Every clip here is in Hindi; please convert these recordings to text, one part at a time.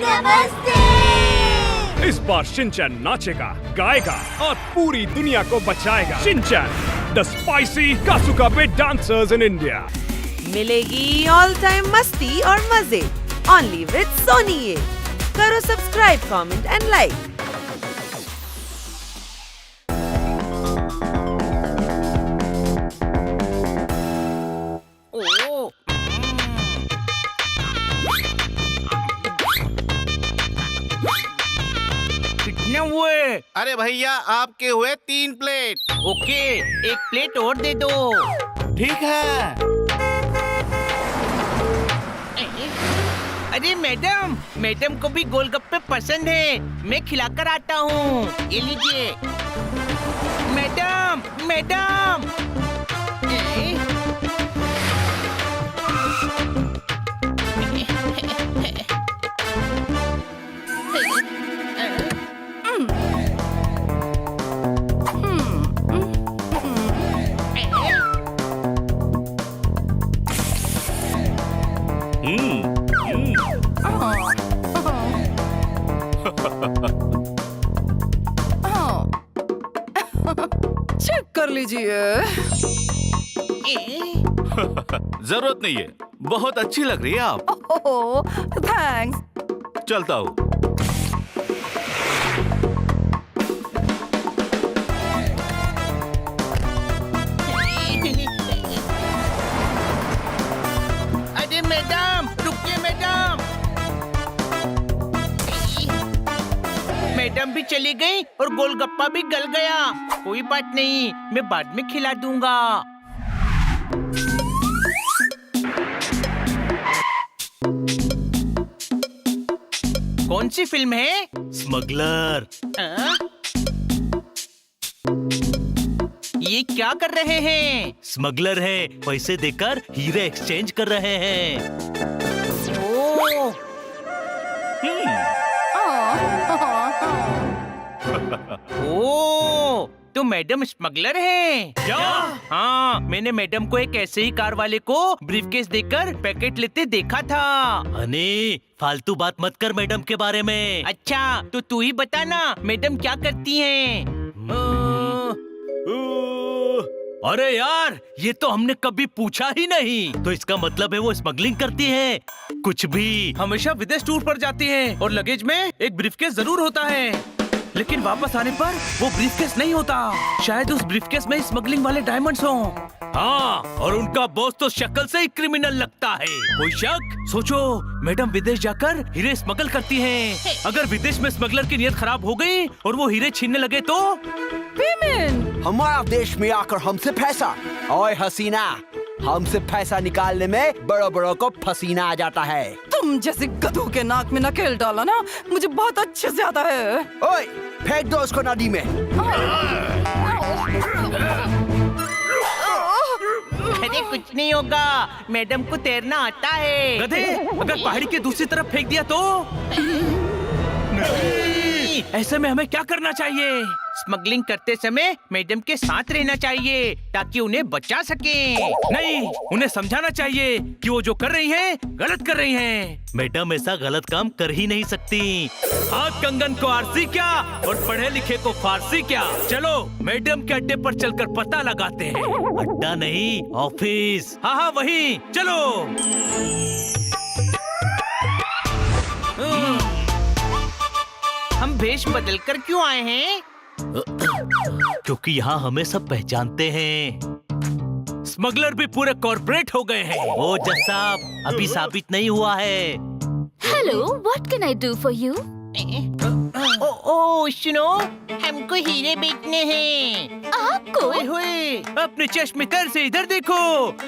नमस्ते। इस बार शिनचैन नाचेगा, गाएगा और पूरी दुनिया को बचाएगा। Shinchan, the spicy Kasukabe dancers in India. मिलेगी ऑल टाइम मस्ती और मजे ओनली विद सोनी ये। करो सब्सक्राइब, कमेंट एंड लाइक। कितने हुए? अरे भैया आपके हुए 3 प्लेट। ओके, एक प्लेट और दे दो। ठीक है। अरे मैडम, मैडम को भी गोलगप्पे पसंद है। मैं खिलाकर आता हूँ, ये लीजिए। Madam, madam. चेक कर लीजिए। जरूरत नहीं है, बहुत अच्छी लग रही है आप। ओह, थैंक्स। चलता हूँ। अरे मैडम, रुकिए मैडम। मैडम भी चली गई और गोलगप्पा भी गल गया। कोई बात नहीं, मैं बाद में खिला दूंगा। कौन सी फिल्म है? स्मगलर। ये क्या कर रहे हैं? स्मगलर है, पैसे देकर हीरे एक्सचेंज कर रहे हैं। ओह, ओह, तो मैडम स्मगलर है क्या? हाँ, मैंने मैडम को एक ऐसे ही कार वाले को ब्रीफकेस देकर पैकेट लेते देखा था। हनी, फालतू बात मत कर मैडम के बारे में। अच्छा, तो तू ही बता ना, मैडम क्या करती हैं? अरे यार, ये तो हमने कभी पूछा ही नहीं। तो इसका मतलब है वो स्मगलिंग करती है? कुछ भी। हमेशा विदेश टूर पर जाती हैं और लगेज में एक ब्रीफकेस जरूर होता है, लेकिन वापस आने पर वो ब्रीफकेस नहीं होता। शायद उस ब्रीफकेस में स्मगलिंग वाले डायमंड्स हों। हाँ, और उनका बॉस तो शक्ल से ही क्रिमिनल लगता है। कोई शक? सोचो, मैडम विदेश जाकर हीरे स्मगल करती हैं। अगर विदेश में स्मगलर की नीयत खराब हो गई और वो हीरे छीनने लगे तो? हमारा देश में आकर हमसे पैसा। ओए हसीना, हमसे पैसा निकालने में बड़ों बड़ों को पसीना आ जाता है। तुम जैसे गधों के नाक में नकेल डाला ना, मुझे बहुत अच्छे से आता है। ओए, फेंक दो उसको नदी में। अरे कुछ नहीं होगा, मैडम को तैरना आता है। गधे, अगर पहाड़ी के दूसरी तरफ फेंक दिया तो? ऐसे में हमें क्या करना चाहिए? स्मगलिंग करते समय मैडम के साथ रहना चाहिए ताकि उन्हें बचा सके। नहीं, उन्हें समझाना चाहिए कि वो जो कर रही हैं, गलत कर रही हैं। मैडम ऐसा गलत काम कर ही नहीं सकती। हाथ कंगन को आरसी क्या और पढ़े लिखे को फारसी क्या। चलो मैडम के अड्डे पर चलकर पता लगाते हैं। अड्डा नहीं, ऑफिस। हाँ हाँ, वही चलो। हम भेष बदल कर क्यों आए हैं? क्योंकि यहाँ हमें सब पहचानते हैं। स्मगलर भी पूरे कॉर्पोरेट हो गए हैं। ओ जज साहब, अभी साबित नहीं हुआ है। Hello, what can I do for you? ओ सुनो, हमको हीरे बेचने हैं। आपको? ओए होए, अपने चश्मितर से इधर देखो।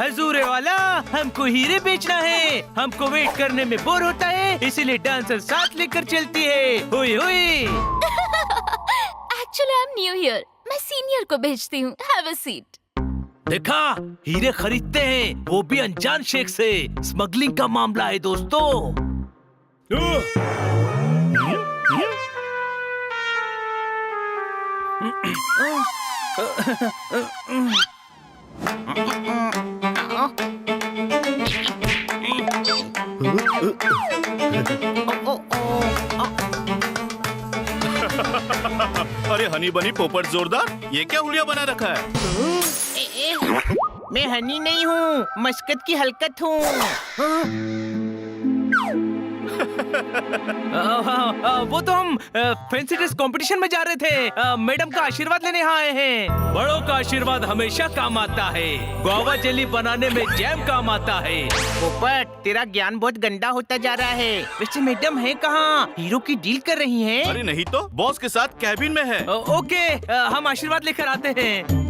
हजूरे वाला, हमको हीरे बेचना है। हमको वेट करने में बोर होता है, इसीलिए डांसर साथ लेकर चलती है। होए होए। Actually I am new here, मैं सीनियर को भेजती हूँ। Have a seat. देखा, हीरे खरीदते हैं, वो भी अनजान शेख से। स्मगलिंग का मामला है दोस्तों। ओ, ओ, ओ। हनी बनी पोपट जोरदार, ये क्या हुलिया बना रखा है? मैं हनी नहीं हूँ, मस्कत की हलकत हूँ। वो तो हम फैंसी ड्रेस कंपटीशन में जा रहे थे। मैडम का आशीर्वाद लेने यहाँ आए हैं। बड़ों का आशीर्वाद हमेशा काम आता है। गुआवा जेली बनाने में जैम काम आता है। पोपट, तेरा ज्ञान बहुत गंदा होता जा रहा है। वैसे मैडम है कहाँ? हीरो की डील कर रही हैं? अरे नहीं तो, बॉस के साथ कैबिन में है। ओके, हम आशीर्वाद लेकर आते हैं।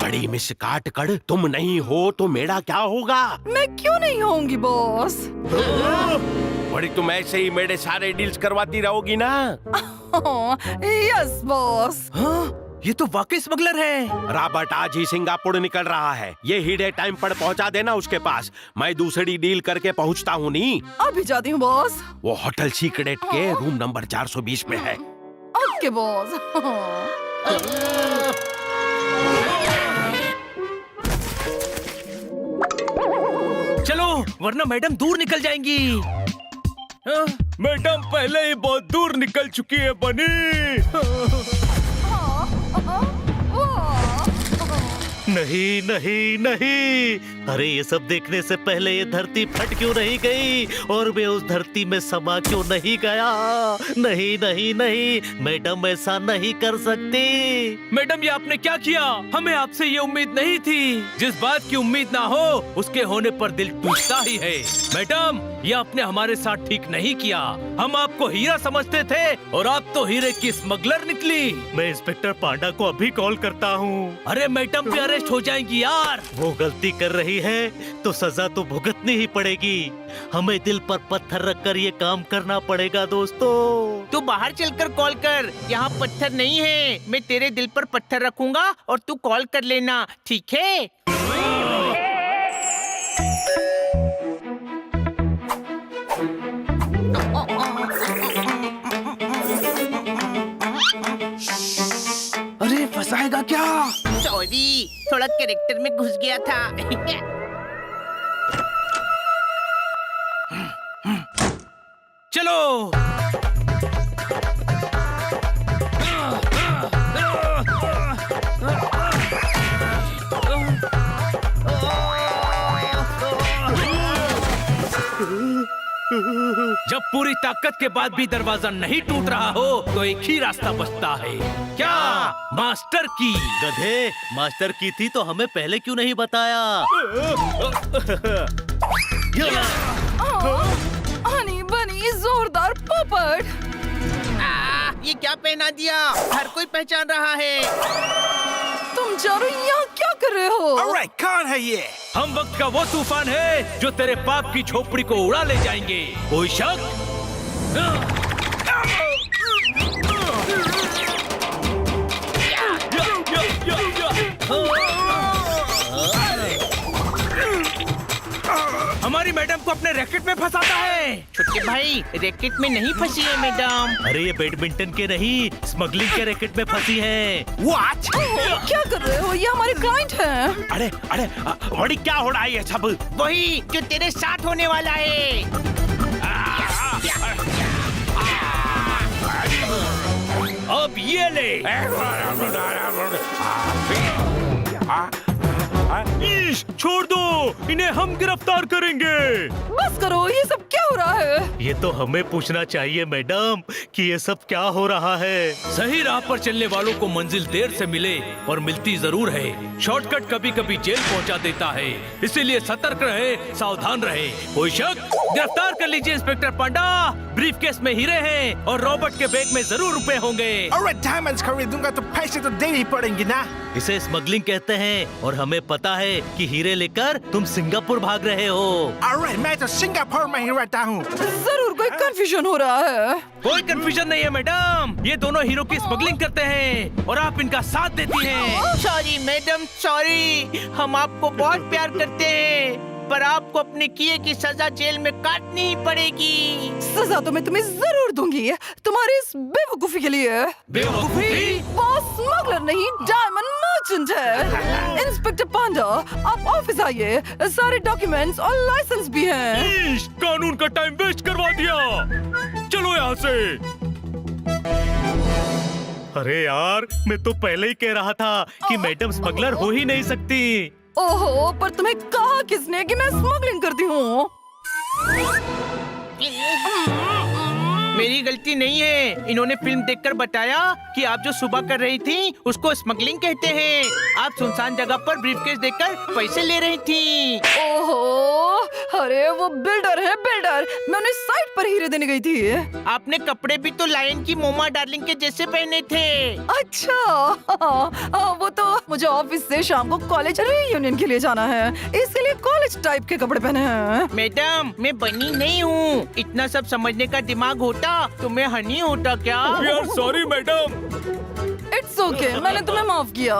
बड़ी मिस काटकड़, तुम नहीं हो तो मेरा क्या होगा? मैं क्यों नहीं होंगी बॉस? बड़ी तुम ऐसे ही मेरे सारे डील्स करवाती रहोगी ना? Yes boss. ये तो वाकई स्मगलर है। रॉबर्ट आज ही सिंगापुर निकल रहा है। ये हीरे टाइम पर पहुंचा देना उसके पास। मैं दूसरी डील करके पहुंचता हूँ नी। अभी जाती हूँ बॉस। वो होटल सीक्रेट के रूम नंबर 420 में है। Okay boss. चलो, वरना मैडम दूर निकल जाएंगी। मैडम पहले ही बहुत दूर निकल चुकी है बनी। नहीं नहीं नहीं, अरे ये सब देखने से पहले ये धरती फट क्यों नहीं गई और मैं उस धरती में समा क्यों नहीं गया? नहीं नहीं नहीं, मैडम ऐसा नहीं कर सकती। मैडम, ये आपने क्या किया? हमें आपसे ये उम्मीद नहीं थी। जिस बात की उम्मीद ना हो उसके होने पर दिल टूटता ही है। मैडम, ये आपने हमारे साथ ठीक नहीं किया। हम आपको हीरा समझते थे और आप तो हीरे की स्मगलर निकली। मैं इंस्पेक्टर पांडा को अभी कॉल करता हूँ। अरे मैडम भी अरेस्ट हो जाएंगी यार। वो गलती कर रही है तो सजा तो भुगतनी ही पड़ेगी। हमें दिल पर पत्थर रखकर ये काम करना पड़ेगा दोस्तों। तू बाहर चलकर कॉल कर, यहाँ पत्थर नहीं है। मैं तेरे दिल पर पत्थर रखूंगा और तू कॉल कर लेना, ठीक है? अरे फंसाएगा क्या? सॉरी, थोड़ा कैरेक्टर में घुस गया था। चलो। जब पूरी ताकत के बाद भी दरवाजा नहीं टूट रहा हो तो एक ही रास्ता बचता है। क्या? मास्टर की। गधे, मास्टर की थी तो हमें पहले क्यों नहीं बताया? हनी बनी जोरदार पोपट। ये क्या पहना दिया? हर कोई पहचान रहा है। तुम चारों यहाँ क्या कर रहे हो? अरे कौन है ये? हम वक्त का वो तूफान है जो तेरे पाप की झोपड़ी को उड़ा ले जाएंगे। कोई शक? हमारी मैडम को अपने रैकेट में फंसाता है। छोटे भाई, रैकेट में नहीं फंसी है मैडम। अरे ये बैडमिंटन के नहीं, स्मगलिंग के रैकेट में फंसी है। What? क्या कर रहे हो? ये हमारे क्लाइंट हैं। अरे अरे, बड़ी क्या हो रहा है ये सब? वही जो तेरे साथ होने वाला है। अब ये ले। ईश, छोड़ दो, इन्हें हम गिरफ्तार करेंगे। बस करो, ये सब क्या हो रहा है? ये तो हमें पूछना चाहिए मैडम कि ये सब क्या हो रहा है। सही राह पर चलने वालों को मंजिल देर से मिले और मिलती जरूर है। शॉर्टकट कभी कभी जेल पहुंचा देता है, इसीलिए सतर्क रहे, सावधान रहे। कोई शक? गिरफ्तार कर लीजिए इंस्पेक्टर पांडा। ब्रीफ केस में हीरे हैं और रॉबर्ट के बैग में जरूर रुपए होंगे। अरे डायमंड्स खरीदूंगा तो पैसे तो देने ही पड़ेंगे ना। इसे स्मगलिंग कहते हैं और हमें पता है कि हीरे लेकर तुम सिंगापुर भाग रहे हो। अरे मैं तो सिंगापुर में ही रहता हूँ। जरूर कोई कंफ्यूजन हो रहा है। कोई कंफ्यूजन नहीं है मैडम, ये दोनों हीरो की स्मगलिंग करते हैं और आप इनका साथ देती हैं। Sorry madam, sorry. हम आपको बहुत प्यार करते हैं, पर आपको अपने किए की सजा जेल में काटनी ही पड़ेगी। सजा तो मैं तुम्हें जरूर दूंगी, तुम्हारी इस बेवकूफी के लिए। बेवकूफी? बॉस स्मगलर नहीं, डायमंड मर्चेंट है। इंस्पेक्टर पांडा, आप ऑफिस आइए, सारे डॉक्यूमेंट्स और लाइसेंस भी हैं। कानून का टाइम वेस्ट करवा दिया। चलो यहाँ से। अरे यार, मैं तो पहले ही कह रहा था कि मैडम स्मगलर हो ही नहीं सकती। ओहो, पर तुम्हें कहा किसने कि मैं स्मगलिंग करती हूँ? मेरी गलती नहीं है। इन्होंने फिल्म देखकर बताया कि आप जो सुबह कर रही थी उसको स्मगलिंग कहते हैं। आप सुनसान जगह पर ब्रीफकेस देकर पैसे ले रही थी। ओहो, अरे वो बिल्डर है बिल्डर। मैं उन्हें साइट पर हीरे देने गई थी। आपने कपड़े भी तो लायन की मोमा डार्लिंग के जैसे पहने थे। अच्छा, वो तो मुझे ऑफिस से शाम को कॉलेज रीयूनियन के लिए जाना है, इसलिए कॉलेज टाइप के कपड़े पहने हैं। मैडम, मैं बनी नहीं हूँ। इतना सब समझने का दिमाग होता तो मैं हनी होता क्या? Sorry madam. इट्स ओके, मैंने तुम्हें माफ किया।